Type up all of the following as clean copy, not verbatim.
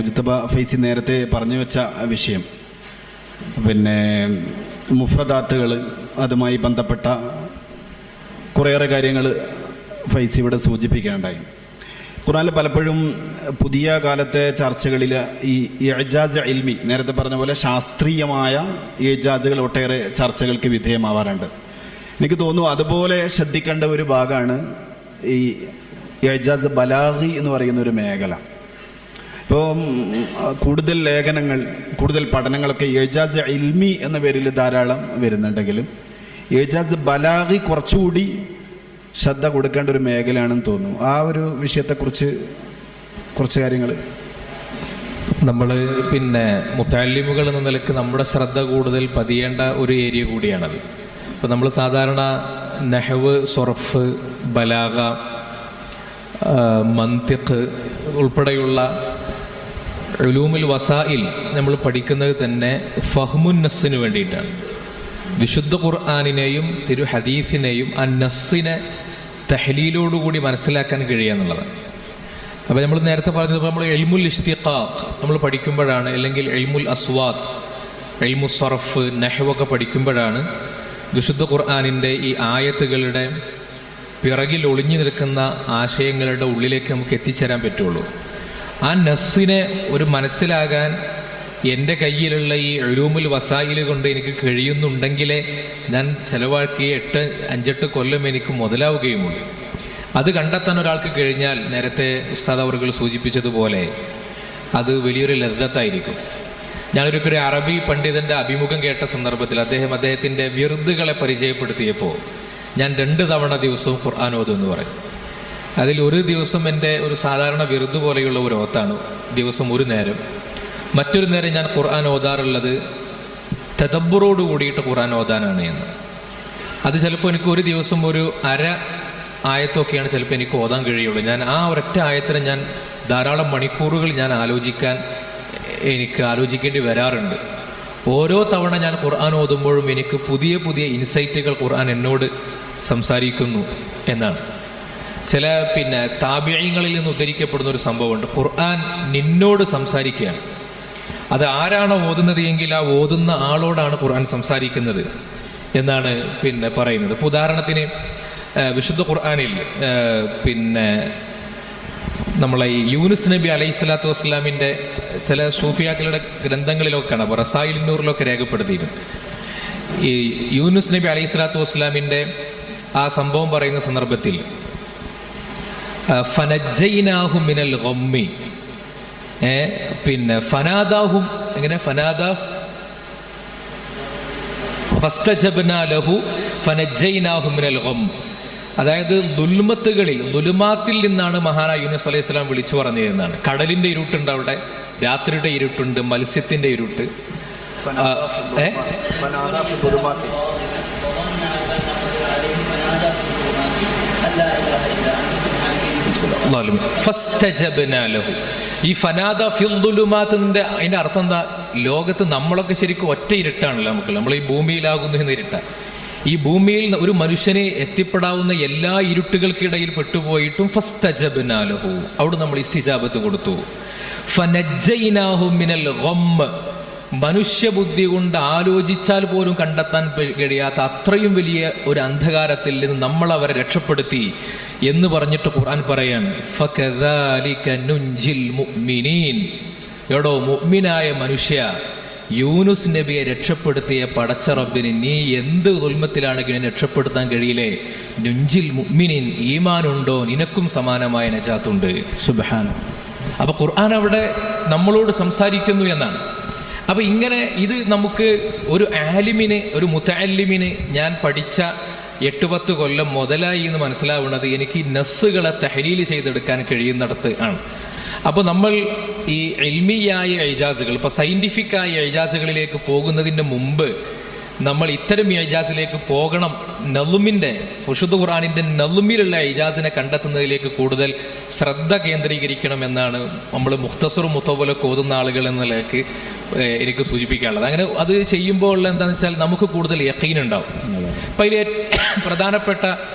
Mojtaba Faizy നേരത്തെ പറഞ്ഞു വെച്ച വിഷയം, പിന്നെ മുഫ്രദാത്തുകൾ, അതുമായി ബന്ധപ്പെട്ട കുറേയേറെ കാര്യങ്ങൾ ഫൈസി ഇവിടെ സൂചിപ്പിക്കുകയുണ്ടായി. ഖുർആനിൽ പലപ്പോഴും പുതിയ കാലത്തെ ചർച്ചകളിൽ ഈ ഇഅ്ജാസ് ഇൽമി, നേരത്തെ പറഞ്ഞ പോലെ ശാസ്ത്രീയമായ ഇഅ്ജാസുകൾ ഒട്ടേറെ ചർച്ചകൾക്ക് വിധേയമാവാറുണ്ട്. എനിക്ക് തോന്നുന്നു അതുപോലെ ശ്രദ്ധിക്കേണ്ട ഒരു ഭാഗമാണ് ഈ ഇഅ്ജാസ് ബലാഗി എന്ന് പറയുന്ന ഒരു മേഖല. ഇപ്പോൾ കൂടുതൽ ലേഖനങ്ങൾ, കൂടുതൽ പഠനങ്ങളൊക്കെ ഇഅ്ജാസ് ഇൽമി എന്ന പേരിൽ ധാരാളം വരുന്നുണ്ടെങ്കിലും ഇഅ്ജാസ് ബലാഗി കുറച്ചുകൂടി ശ്രദ്ധ കൊടുക്കേണ്ട ഒരു മേഖലയാണെന്ന് തോന്നുന്നു. ആ ഒരു വിഷയത്തെക്കുറിച്ച് കുറച്ച് കാര്യങ്ങൾ. നമ്മൾ മുതഅല്ലിമുകൾ എന്ന നിലക്ക് നമ്മുടെ ശ്രദ്ധ കൂടുതൽ പതിയേണ്ട ഒരു ഏരിയ കൂടിയാണത്. ഇപ്പോൾ നമ്മൾ സാധാരണ നഹ്വ്, സർഫ്, ബലാഗ, മന്തിഖ് ഉൾപ്പെടെയുള്ള ഉലൂമുൽ വസായിൽ നമ്മൾ പഠിക്കുന്നത് തന്നെ ഫഹ്മുൻ നസ്സിന് വേണ്ടിയിട്ടാണ്. വിശുദ്ധ ഖുർആനിനെയും തിരു ഹദീസിനെയും ആ നസ്സിനെ തഹ്ലീലോടുകൂടി മനസ്സിലാക്കാൻ കഴിയുക എന്നുള്ളതാണ്. അപ്പോൾ നമ്മൾ നേരത്തെ പറഞ്ഞത്, നമ്മൾ ഇൽമുൽ ഇഷ്തിഖാഖ് നമ്മൾ പഠിക്കുമ്പോഴാണ്, അല്ലെങ്കിൽ ഇൽമുൽ അസ്വാത്ത്, ഇൽമു സർഫ്, നഹ്വൊക്കെ പഠിക്കുമ്പോഴാണ് വിശുദ്ധ ഖുർആനിൻ്റെ ഈ ആയത്തുകളുടെ പിറകിൽ ഒളിഞ്ഞു നിൽക്കുന്ന ആശയങ്ങളുടെ ഉള്ളിലേക്ക് നമുക്ക് എത്തിച്ചേരാൻ പറ്റുള്ളൂ. ആ നസ്സിനെ ഒരു മനസ്സിലാകാൻ എൻ്റെ കയ്യിലുള്ള ഈ ഉലൂമുൽ വസായിൽ കൊണ്ട് എനിക്ക് കഴിയുന്നുണ്ടെങ്കിലേ ഞാൻ ചിലവാക്കിയ 5-8 കൊല്ലം എനിക്ക് മുതലാവുകയുമുള്ളൂ. അത് കണ്ടെത്താൻ ഒരാൾക്ക് കഴിഞ്ഞാൽ, നേരത്തെ ഉസ്താദ് അവറുകൾ സൂചിപ്പിച്ചതുപോലെ, അത് വലിയൊരു ലദ്ദത്തായിരിക്കും. ഞാനൊരു അറബി പണ്ഡിതൻ്റെ അഭിമുഖം കേട്ട സന്ദർഭത്തിൽ അദ്ദേഹത്തിൻ്റെ വിർദുകളെ പരിചയപ്പെടുത്തിയപ്പോൾ ഞാൻ 2 തവണ ദിവസവും ഖുർആൻ ഓതും എന്ന് പറയും. അതിൽ ഒരു ദിവസം എൻ്റെ ഒരു സാധാരണ വിർദ് പോലെയുള്ള ഒരു ഓത്താണ്, ദിവസം ഒരു നേരം. മറ്റൊരു നേരം ഞാൻ ഖുർആൻ ഓതാറുള്ളത് തദബ്ബുറോട് കൂടിയിട്ട് ഖുർആൻ ഓതാനാണ് എന്ന്. അത് ചിലപ്പോൾ എനിക്ക് ഒരു ദിവസം ഒരു അര ആയത്തൊക്കെയാണ് ചിലപ്പോൾ എനിക്ക് ഓതാൻ കഴിയുള്ളൂ. ഞാൻ ആ ഒരൊറ്റ ആയത്തിനെ ഞാൻ ധാരാളം മണിക്കൂറുകൾ ഞാൻ ആലോചിക്കേണ്ടി വരാറുണ്ട്. ഓരോ തവണ ഞാൻ ഖുർആൻ ഓതുമ്പോഴും എനിക്ക് പുതിയ പുതിയ ഇൻസൈറ്റുകൾ ഖുർആൻ എന്നോട് സംസാരിക്കുന്നു എന്നാണ്. ചില താബിഈങ്ങളിൽ നിന്ന് ഉദ്ധരിക്കപ്പെടുന്ന ഒരു സംഭവമുണ്ട്. ഖുർആൻ നിന്നോട് സംസാരിക്കുകയാണ്. അത് ആരാണോ ഓതുന്നത് എങ്കിൽ ആ ഓതുന്ന ആളോടാണ് ഖുർആൻ സംസാരിക്കുന്നത് എന്നാണ് പറയുന്നത്. ഇപ്പോൾ ഉദാഹരണത്തിന് വിശുദ്ധ ഖുർആനിൽ നമ്മളെ ഈ യൂനുസ് നബി അലൈഹി സ്വലാത്തു വസ്സലാമിൻ്റെ ചില സൂഫിയാക്കളുടെ ഗ്രന്ഥങ്ങളിലൊക്കെ കാണാം, റസായിലുന്നൂറിലൊക്കെ രേഖപ്പെടുത്തിയിരുന്നു. ഈ യൂനുസ് നബി അലൈഹി സ്വലാത്തു വസ്സലാമിൻ്റെ ആ സംഭവം പറയുന്ന സന്ദർഭത്തിൽ ഫനജ്ജൈനാഹു മിനൽ ഗമ്മി, ഫനാദാഹും, എങ്ങനെ ഫസ്തജബ്നാ ലഹു ഫനജ്ജൈനാഹു മിനൽ ഗം. അതായത് ദുൽമത്തിൽ നിന്നാണ് മഹാനായ യൂനുസ് അലൈഹി സ്വലാം വിളിച്ചു പറഞ്ഞിരുന്നതാണ്. കടലിന്റെ ഇരുട്ടുണ്ട്, അവിടെ രാത്രിയുടെ ഇരുട്ടുണ്ട്, മത്സ്യത്തിന്റെ ഇരുട്ട്. ഈ ഫനാദ ഫിൽ ദുലുമാത്തിന്റെ അതിന്റെ അർത്ഥം എന്താ? ലോകത്ത് നമ്മളൊക്കെ ശരിക്കും ഒറ്റ ഇരുട്ടാണല്ലോ നമ്മൾ ഈ ഭൂമിയിലാകുന്നു എന്ന് ഇരുട്ടാണ്. ഈ ഭൂമിയിൽ ഒരു മനുഷ്യനെ എത്തിപ്പെടാവുന്ന എല്ലാ ഇരുട്ടുകൾക്കിടയിൽ പെട്ടുപോയിട്ടും ഫസ്തജബ്നാ ലഹു, അവിടെ നമ്മൾ ഇസ്തിജാബത്ത് കൊടുത്തു. ഫനജ്ജൈനാഹു മിനൽ ഗം, മനുഷ്യബുദ്ധി കൊണ്ട് ആലോചിച്ചാൽ പോലും കണ്ടെത്താൻ കഴിയാത്ത അത്രയും വലിയ ഒരു അന്ധകാരത്തിൽ നിന്ന് നമ്മൾ അവരെ രക്ഷപ്പെടുത്തി എന്ന് പറഞ്ഞിട്ട് ഖുർആൻ പറയാണ്, ഫകദാലിക നുൻജിൽ മുഅ്മിനീൻ. എടോ മുഅ്മിനായ മനുഷ്യ, യൂനുസ് നബിയെ രക്ഷപ്പെടുത്തിയ പടച്ച റബ്ബിന് നീ എന്ത് ദുൽമത്തിലാണെങ്കിലും രക്ഷപ്പെടുത്താൻ കഴിയില്ലേ? നുൻജിൽ മുഅ്മിനീൻ, ഈമാനുണ്ടോ? നിനക്കും സമാനമായ നജാത്തുണ്ട്. സുബ്ഹാനല്ലാഹ്. അപ്പൊ ഖുർആൻ അവിടെ നമ്മളോട് സംസാരിക്കുന്നു എന്നാണ്. അപ്പൊ ഇങ്ങനെ ഇത് നമുക്ക് ഒരു ആലിമിന്, ഒരു മുതഅല്ലിമിന് ഞാൻ പഠിച്ച 8-10 കൊല്ലം മുതലായി എന്ന് മനസ്സിലാവുന്നത് എനിക്ക് ഈ നസ്സുകളെ തഹ്ലീൽ ചെയ്തെടുക്കാൻ കഴിയുന്നിടത്ത് ആണ്. അപ്പോൾ നമ്മൾ ഈ ഇൽമിയായ ഇജാസുകൾ, ഇപ്പൊ സയന്റിഫിക്കായ ഇജാസുകളിലേക്ക് പോകുന്നതിന്റെ മുമ്പ് നമ്മൾ ഇത്തരം ഇജാസിലേക്ക് പോകണം. നളുമിന്റെ, വിശുദ്ധ ഖുർആനിന്റെ നളുമിലുള്ള ഇജാസിനെ കണ്ടെത്തുന്നതിലേക്ക് കൂടുതൽ ശ്രദ്ധ കേന്ദ്രീകരിക്കണം എന്നാണ് നമ്മൾ മുഖ്തസറും മുത്തവലൊക്കെ ഓതുന്ന ആളുകൾ എന്ന നിലയ്ക്ക് എനിക്ക് സൂചിപ്പിക്കാനുള്ളത്. അങ്ങനെ അത് ചെയ്യുമ്പോൾ എന്താണെന്ന് വെച്ചാൽ നമുക്ക് കൂടുതൽ യഖീൻ ഉണ്ടാവും. അപ്പൊ അതിലെ പ്രധാനപ്പെട്ട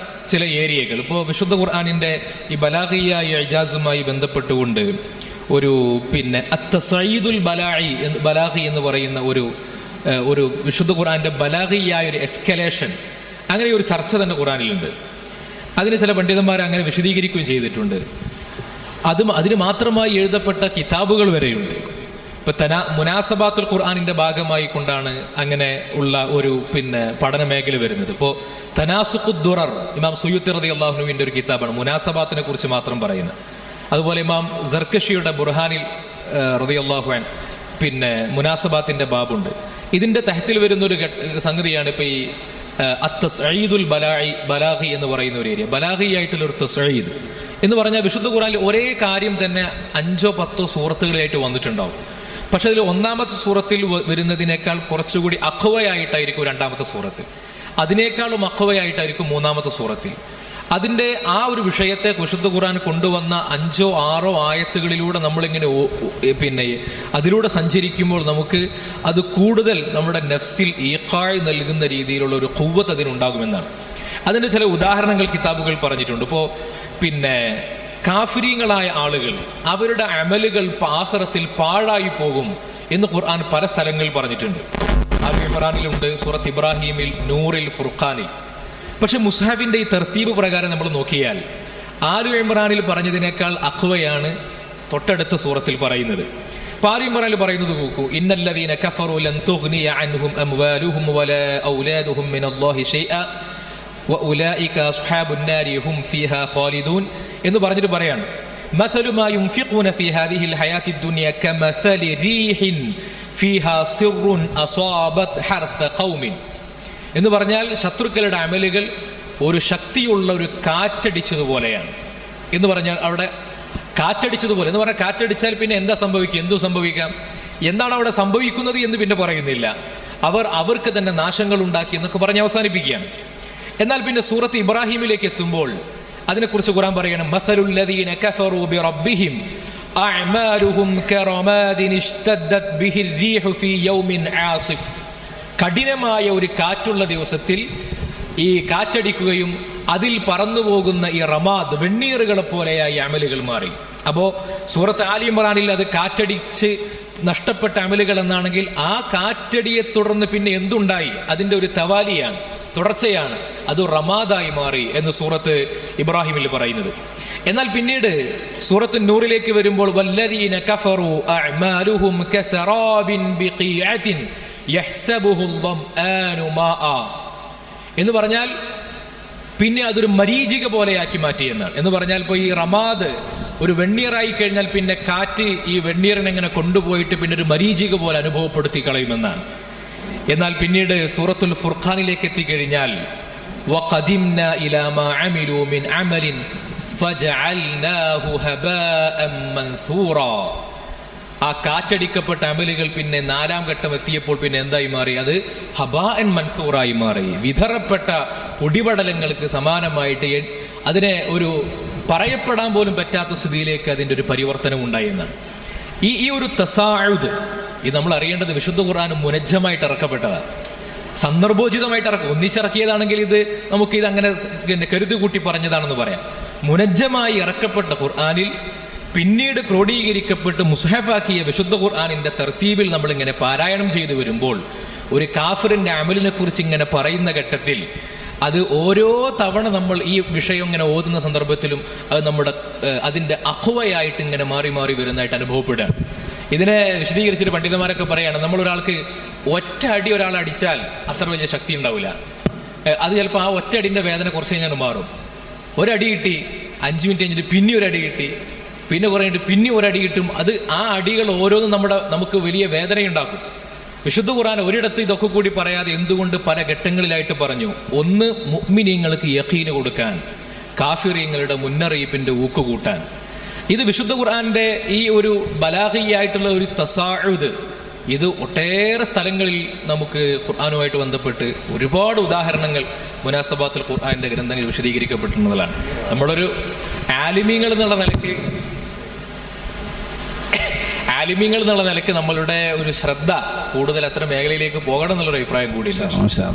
ചില ഏരിയകൾ, ഇപ്പോൾ വിശുദ്ധ ഖുർആനിന്റെ ഈ ബലാഗിയായ ഇജാസുമായി ബന്ധപ്പെട്ടുകൊണ്ട് പിന്നെ അത്തസഈദുൽ ബലാഗി എന്ന് പറയുന്ന ഒരു വിശുദ്ധ ഖുർആന്റെ ബലാഗിയായ ഒരു എസ്കലേഷൻ, അങ്ങനെ ഒരു ചർച്ച തന്നെ ഖുർആനിലുണ്ട്. അതിന് ചില പണ്ഡിതന്മാർ അങ്ങനെ വിശദീകരിക്കുകയും ചെയ്തിട്ടുണ്ട്. അതിന് മാത്രമായി എഴുതപ്പെട്ട കിതാബുകൾ വരെയുണ്ട്. ഇപ്പൊ മുനാസബാത്തുൽ ഖുർആനിന്റെ ഭാഗമായി കൊണ്ടാണ് അങ്ങനെ ഉള്ള ഒരു പഠന മേഖല വരുന്നത്. ഇപ്പോ തനാസുഖുദ്ദുറർ ഇമാം സുയൂത്തി റളിയല്ലാഹു അൻഹുവിന്റെ ഒരു കിതാബാണ് മുനാസബാത്തിനെ കുറിച്ച് മാത്രം പറയുന്നത്. അതുപോലെ ഇമാം സർക്കഷിയുടെ ബുർഹാനിൽ റളിയല്ലാഹു അൻഹു മുനാസബാത്തിന്റെ ബാബുണ്ട്. ഇതിന്റെ തഹത്തിൽ വരുന്ന ഒരു സംഗതിയാണ് ഇപ്പൊ ഈ അത്തസ്ഈദുൽ ബലാഗി എന്ന് പറയുന്ന ഒരു ഏരിയ. ബലാഗി ആയിട്ടുള്ള ഒരു തസ്ഈദ് എന്ന് പറഞ്ഞാൽ വിശുദ്ധ ഖുർആനിൽ ഒരേ കാര്യം തന്നെ 5 or 10 സൂറത്തുകളായിട്ട് വന്നിട്ടുണ്ടാവും. പക്ഷെ അതിൽ ഒന്നാമത്തെ സൂറത്തിൽ വരുന്നതിനേക്കാൾ കുറച്ചുകൂടി അഖ്വയായിട്ടായിരിക്കും രണ്ടാമത്തെ സൂറത്തിൽ, അതിനേക്കാളും അഖ്വയായിട്ടായിരിക്കും മൂന്നാമത്തെ സൂറത്തിൽ. അതിന്റെ ആ ഒരു വിഷയത്തെ വിശുദ്ധ ഖുർആൻ കൊണ്ടുവന്ന 5 or 6 ആയത്തുകളിലൂടെ നമ്മളിങ്ങനെ അതിലൂടെ സഞ്ചരിക്കുമ്പോൾ നമുക്ക് അത് കൂടുതൽ നമ്മുടെ നഫ്സിൽ ഈഖായ് നൽകുന്ന രീതിയിലുള്ള ഒരു ഖുവ്വത്ത് അതിനുണ്ടാകുമെന്നാണ്. അതിന്റെ ചില ഉദാഹരണങ്ങൾ കിതാബുകൾ പറഞ്ഞിട്ടുണ്ട്. ഇപ്പോ കാഫിരീങ്ങളായ ആളുകൾ അവരുടെ അമലുകൾ ആഖിറത്തിൽ പാഴായി പോകും എന്ന് ഖുർആൻ പല സ്ഥലങ്ങളിൽ പറഞ്ഞിട്ടുണ്ട്. ആൽ ഇമ്രാനിലുണ്ട്, സൂറത്ത് ഇബ്രാഹിമിൽ, നൂറിൽ, ഫുർഖാനിൽ. പക്ഷെ മുസ്ഹഫിന്റെ ഈ തർത്തീബ് പ്രകാരം നമ്മൾ നോക്കിയാൽ ആൽ ഇമ്രാനിൽ പറഞ്ഞതിനേക്കാൾ അഖ്വയാണ് തൊട്ടടുത്ത സൂറത്തിൽ പറയുന്നത്. ആൽ ഇമ്രാനിൽ പറയുന്നത് നോക്കൂ, ഇന്നല്ലദീന കഫറു ലൻ തുഗ്നിയ അൻഹും അംവാലുഹും വലാ ഔലാദുഹും മിനല്ലാഹി ശൈഅ വഉലൈക അസ്ഹാബുൻ നാരി ഹും ഫീഹാ ഖാലിദൂൻ എന്ന് പറഞ്ഞിട്ട് പറയാണ്, മസലു മാ യുൻഫിഖൂന ഫീ ഹാദിഹിൽ ഹയാത്തിദ് ദുനിയ കമസലി റീഹിൻ ഫീഹാ സിർറുൻ അസാബത് ഹർസ ഖൗമിൻ എന്ന് പറഞ്ഞാൽ ശത്രുക്കളുടെ അമലുകൾ ഒരു ശക്തിയുള്ള ഒരു കാറ്റടിച്ചതുപോലെയാണ് എന്ന് പറഞ്ഞാൽ അവിടെ കാറ്റടിച്ചതുപോലെ എന്ന് പറഞ്ഞാൽ കാറ്റടിച്ചാൽ പിന്നെ എന്താ സംഭവിക്കുക, എന്തു സംഭവിക്കാം, എന്താണ് അവിടെ സംഭവിക്കുന്നത് എന്ന് പിന്നെ പറയുന്നില്ല. അവർക്ക് തന്നെ നാശങ്ങൾ ഉണ്ടാക്കി എന്നൊക്കെ പറഞ്ഞ് അവസാനിപ്പിക്കുകയാണ്. എന്നാൽ പിന്നെ സൂറത്ത് ഇബ്രാഹിമിലേക്ക് എത്തുമ്പോൾ അതിനെക്കുറിച്ച് ഖുർആൻ പറയണം, മസലുൽ ലദീന കഫറൂ ബിറബ്ബിഹിം അഅമാലുഹും കറമാദിൻ ഇഷ്തദ്ദത് ബിഹിർ റീഹു ഫീ യൗമിൻ ആസിഫ്. കഠിനമായ ഒരു കാറ്റുള്ള ദിവസത്തിൽ ഈ കാറ്റടിക്കുകയും അതിൽ പറന്നു പോകുന്ന ഈ റമാദ് വെണ്ണീറുകളെ പോലെയായി അമലുകൾ മാറി. അപ്പോ സൂറത്ത് ആൽ ഇമ്രാനിൽ അത് കാറ്റടിച്ച് നഷ്ടപ്പെട്ട അമലുകൾ എന്നാണെങ്കിൽ ആ കാറ്റടിയെ തുടർന്ന് പിന്നെ എന്തുണ്ടായി, അതിന്റെ ഒരു തവാലിയാണ്, തുടർച്ചയാണ്, അത് റമാദായി മാറി എന്ന് സൂറത്ത് ഇബ്രാഹിമിൽ പറയുന്നത്. എന്നാൽ പിന്നീട് സൂറത്ത് നൂറിലേക്ക് വരുമ്പോൾ വല്ലദീന കഫറു അഅമാലുഹും കസറാബിൻ ബിഖീഅത്തിൻ യഹ്സബുഹു ളംആനു മാഅ എന്ന് പറഞ്ഞാൽ പിന്നെ അതൊരു മരീചിക പോലെയാക്കി മാറ്റി എന്നാണ്. എന്ന് പറഞ്ഞാൽ ഇപ്പോൾ ഈ റമാദ് ഒരു വെണ്ണീറായി കഴിഞ്ഞാൽ പിന്നെ കാറ്റ് ഈ വെണ്ണീറിനെ ഇങ്ങനെ കൊണ്ടുപോയിട്ട് പിന്നെ ഒരു മരീചിക പോലെ അനുഭവപ്പെടുത്തി കളയുമെന്നാണ്. എന്നാൽ പിന്നീട് സൂറത്തുൽ ഫുർഖാനിലേക്ക് എത്തിക്കഴിഞ്ഞാൽ വഖദിംനാ ഇലാ മാ അമിലൂ മിൻ അമലിൻ ഫജഅൽനാഹു ഹബാഅൻ മൻസൂറാ. ആ കാറ്റടിക്കപ്പെട്ട അമലുകൾ പിന്നെ 4ാം ഘട്ടം എത്തിയപ്പോൾ പിന്നെ എന്തായി മാറി, അത് ഹബാഅൻ മൻസൂറായി മാറി, വിധറപ്പെട്ട പൊടിപടലങ്ങൾക്ക് സമാനമായിട്ട് അതിനെ ഒരു പറയപ്പെടാൻ പോലും പറ്റാത്ത സ്ഥിതിയിലേക്ക് അതിൻ്റെ ഒരു പരിവർത്തനം ഉണ്ടായി എന്നാണ്. ഈ ഒരു തസാഉദ് ഇത് നമ്മൾ അറിയേണ്ടത് വിശുദ്ധ ഖുർആൻ മുനജ്ജമായിട്ട് ഇറക്കപ്പെട്ടതാണ്, സന്ദർഭോചിതമായിട്ട് ഒന്നിച്ചിറക്കിയതാണെങ്കിൽ ഇത് നമുക്കിത് അങ്ങനെ കരുതി കൂട്ടി പറഞ്ഞതാണെന്ന് പറയാം. മുനജ്ജമായി ഇറക്കപ്പെട്ട ഖുർആനിൽ പിന്നീട് ക്രോഡീകരിക്കപ്പെട്ട് മുസ്ഹഫാക്കിയ വിശുദ്ധ ഖുർആനിന്റെ തർത്തീബിൽ നമ്മൾ ഇങ്ങനെ പാരായണം ചെയ്തു വരുമ്പോൾ ഒരു കാഫിറിന്റെ അമലിനെ കുറിച്ച് ഇങ്ങനെ പറയുന്ന ഘട്ടത്തിൽ അത് ഓരോ തവണ നമ്മൾ ഈ വിഷയം ഇങ്ങനെ ഓതുന്ന സന്ദർഭത്തിലും അത് നമ്മുടെ അതിന്റെ അഖ്വയായിട്ട് ഇങ്ങനെ മാറി മാറി വരുന്നതായിട്ട് അനുഭവപ്പെടുകയാണ്. ഇതിനെ വിശദീകരിച്ചിട്ട് പണ്ഡിതന്മാരൊക്കെ പറയാണ്, നമ്മൾ ഒരാൾക്ക് ഒറ്റ അടി ഒരാളെ അടിച്ചാൽ അത്ര വലിയ ശക്തി ഉണ്ടാവില്ല, അത് ചിലപ്പോൾ ആ ഒറ്റ അടിന്റെ വേദന കുറച്ച് കഴിഞ്ഞാൽ മാറും. ഒരടി കിട്ടി 5 മിനിറ്റ് കഴിഞ്ഞിട്ട് പിന്നെ ഒരു അടി കിട്ടി, പിന്നെ കുറെ കഴിഞ്ഞിട്ട് പിന്നെ ഒരടി കിട്ടും. അത് ആ അടികൾ ഓരോന്നും നമുക്ക് വലിയ വേദനയുണ്ടാക്കും. വിശുദ്ധ ഖുർആൻ ഒരിടത്ത് ഇതൊക്കെ കൂടി പറയാതെ എന്തുകൊണ്ട് പല ഘട്ടങ്ങളിലായിട്ട് പറഞ്ഞു. ഒന്ന്, മുഅ്മിനീങ്ങൾക്ക് യഖീന് കൊടുക്കാൻ, കാഫിറീങ്ങളുടെ മുന്നറിയിപ്പിന്റെ ഊക്ക് കൂട്ടാൻ. ഇത് വിശുദ്ധ ഖുർആന്റെ ഈ ഒരു ബലാഗിയായിട്ടുള്ള ഒരു തസാഉദ് ഇത് ഒട്ടേറെ സ്ഥലങ്ങളിൽ നമുക്ക് ഖുർആനുമായിട്ട് ബന്ധപ്പെട്ട് ഒരുപാട് ഉദാഹരണങ്ങൾ മുനാസബാത്തുൽ ഖുർആന്റെ ഗ്രന്ഥങ്ങളിൽ വിശദീകരിക്കപ്പെട്ടിട്ടുള്ളതാണ്. നമ്മളൊരു ആലിമീങ്ങൾ എന്നുള്ള നിലയ്ക്ക് നമ്മളുടെ ഒരു ശ്രദ്ധ കൂടുതൽ അത്തരം മേഖലയിലേക്ക് പോകണം എന്നുള്ളൊരു അഭിപ്രായം കൂടിയില്ല.